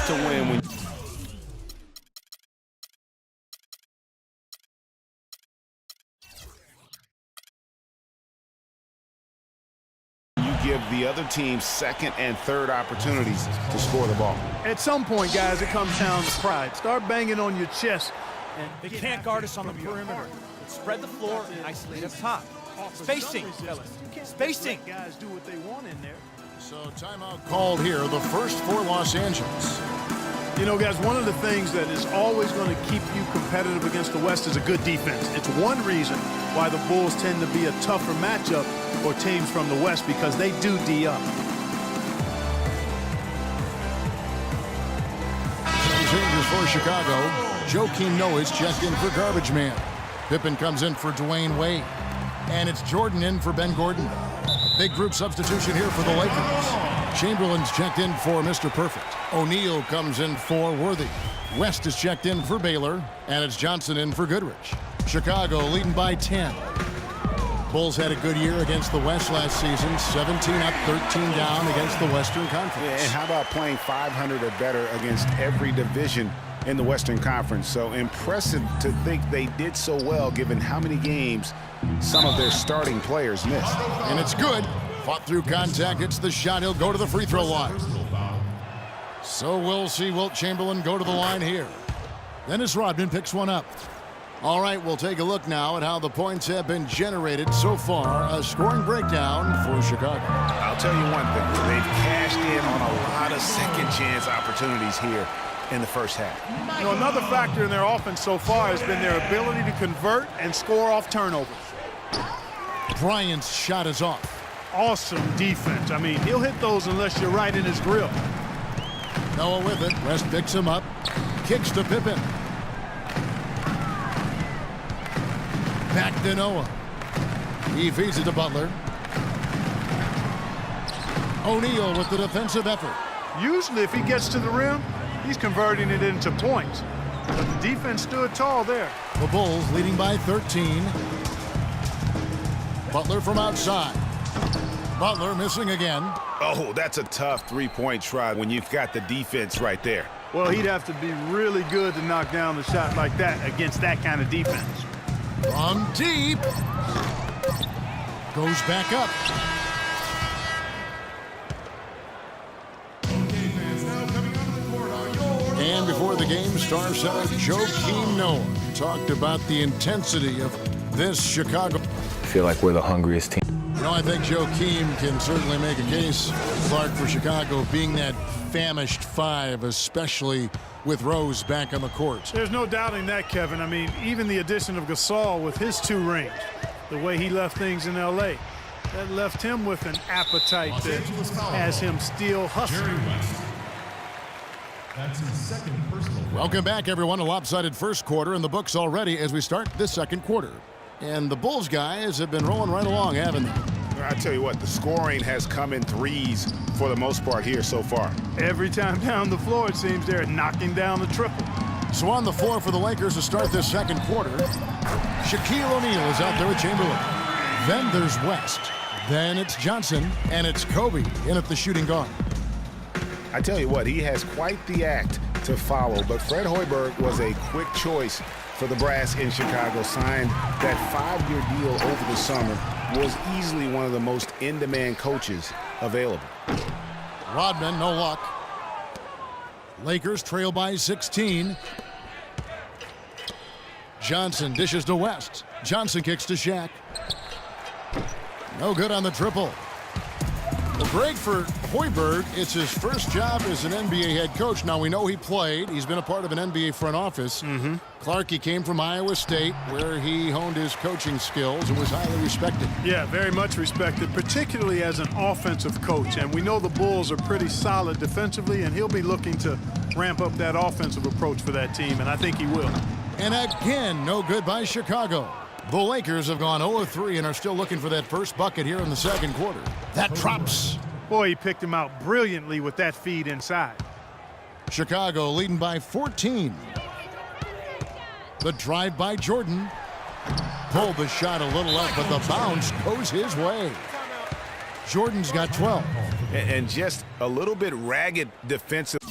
to win when you give the other team second and third opportunities to score the ball. At some point, guys, it comes down to pride. Start banging on your chest. They can't guard us on the perimeter. Spread the floor and isolate up top. Spacing, fellas. Spacing. Guys do what they want in there. So timeout called here, the first for Los Angeles. You know, guys, one of the things that is always going to keep you competitive against the West is a good defense. It's one reason why the Bulls tend to be a tougher matchup for teams from the West, because they do D up. Changes for Chicago. Joakim Noah's checked in for Garbage Man. Pippen comes in for Dwayne Wade. And it's Jordan in for Ben Gordon. Big group substitution here for the Lakers. Chamberlain's checked in for Mr. Perfect. O'Neal comes in for Worthy. West is checked in for Baylor. And it's Johnson in for Goodrich. Chicago leading by 10. Bulls had a good year against the West last season. 17 up, 13 down against the Western Conference. Yeah, and how about playing 500 or better against every division in the Western Conference? So impressive to think they did so well given how many games some of their starting players missed. And it's good. Fought through contact, hits the shot, he'll go to the free throw line. So we'll see Wilt Chamberlain go to the line here. Dennis Rodman picks one up. All right, we'll take a look now at how the points have been generated so far. A scoring breakdown for Chicago. I'll tell you one thing. They've cashed in on a lot of second chance opportunities here in the first half. You know, another factor in their offense so far has been their ability to convert and score off turnovers. Bryant's shot is off. Awesome defense. I mean, he'll hit those unless you're right in his grill. Noah with it. West picks him up. Kicks to Pippen. Back to Noah. He feeds it to Butler. O'Neal with the defensive effort. Usually, if he gets to the rim, he's converting it into points. But the defense stood tall there. The Bulls leading by 13. Butler from outside. Butler missing again. Oh, that's a tough three-point try when you've got the defense right there. Well, he'd have to be really good to knock down the shot like that against that kind of defense. From deep. Goes back up. And before the game, star center Joakim Noah talked about the intensity of this Chicago. I feel like we're the hungriest team. You know, I think Joakim can certainly make a case, Clark, for Chicago being that famished five, especially with Rose back on the court. There's no doubting that, Kevin. I mean, even the addition of Gasol with his 2 rings, the way he left things in L.A., that left him with an appetite that has him still hustling. That's his second personal. Welcome back, everyone. A lopsided first quarter in the books already as we start this second quarter. And the Bulls guys have been rolling right along, haven't they? I tell you what, the scoring has come in threes for the most part here so far. Every time down the floor, it seems they're knocking down the triple. So on the floor for the Lakers to start this second quarter, Shaquille O'Neal is out there with Chamberlain. Then there's West. Then it's Johnson, and it's Kobe in at the shooting guard. I tell you what, he has quite the act to follow, but Fred Hoiberg was a quick choice for the brass in Chicago. Signed that 5-year deal over the summer, was easily one of the most in-demand coaches available. Rodman, no luck. Lakers trail by 16. Johnson dishes to West. Johnson kicks to Shaq. No good on the triple. The break for Hoiberg, it's his first job as an NBA head coach. Now, we know he played. He's been a part of an NBA front office. Clark, he came from Iowa State, where he honed his coaching skills and was highly respected. Yeah, very much respected, particularly as an offensive coach. And we know the Bulls are pretty solid defensively, and he'll be looking to ramp up that offensive approach for that team, and I think he will. And again, no good by Chicago. The Lakers have gone 0-3 and are still looking for that first bucket here in the second quarter. That drops. Boy, he picked him out brilliantly with that feed inside. Chicago leading by 14. The drive by Jordan. Pulled the shot a little up, but the bounce goes his way. Jordan's got 12. And just a little bit ragged defensive.